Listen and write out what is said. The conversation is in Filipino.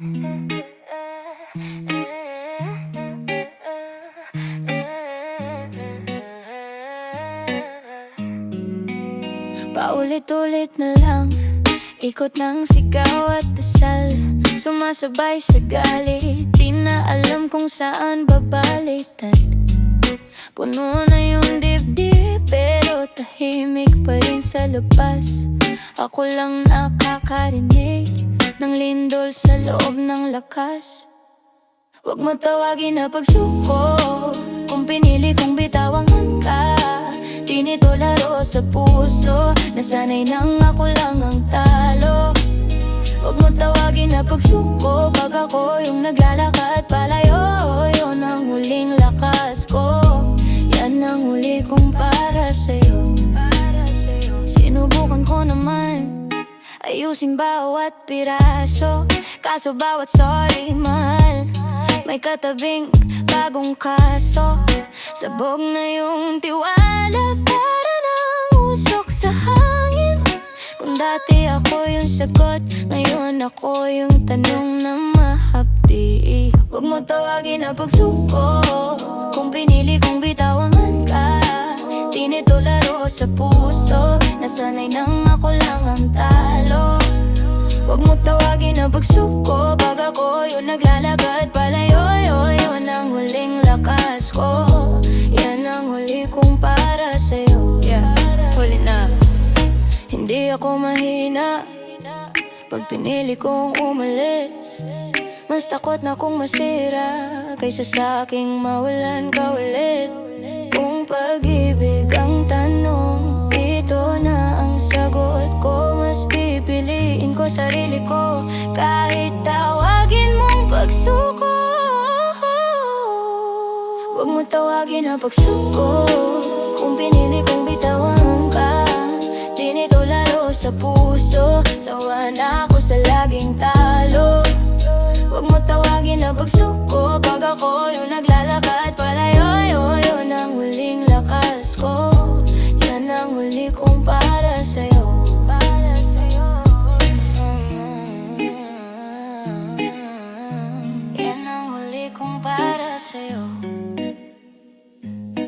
Paulit-ulit na lang, ikot ng sigaw at dasal, sumasabay sa galit, di na alam kung saan babalik. At puno na yung dibdib, pero tahimik pa rin sa labas. Ako lang nakakarinig ng lindol sa loob ng lakas. Huwag mo tawagin na pagsuko kung pinili kong bitawan ka. Di nito laro sa puso, nasanay nang ako lang ang talo. Huwag mo tawagin na pagsuko pag ako yung naglalakad palayo. Yun ang huling lakas ko, yan ang huli kong para sa'yo. Sinubukan ko naman ayusin bawat piraso, kaso bawat sorry mahal may katabing bagong kaso. Sabog na yung tiwala, para nang usok sa hangin. Kung dati ako yung sagot, ngayon ako yung tanong na mahapdi. Huwag mo tawagin na pagsuko kung pinili kong bitawan ka. Di nito laro sa puso, nasanay nang ako lang ang talo. Huwag mo tawagin na pagsuko pag ako yung naglalakad palayo. Yun ang huling lakas ko, yan ang huli kong para sa'yo. Yeah, huli na. Hindi ako mahina pag pinili kong umalis. Mas takot na kung masira kaysa sa aking mawalan ka ulit. Kung pag-ibig ang tanong, ito na ang sagot ko. Mas pipiliin ko sarili ko kahit tawagin mong pagsuko. Huwag mo tawagin na pagsuko kung pinili kong bitawan ka. Di nito laro sa puso, sawa na ako sa laging talo. Huwag mo tawagin na pagsuko pag ako yung naglalakad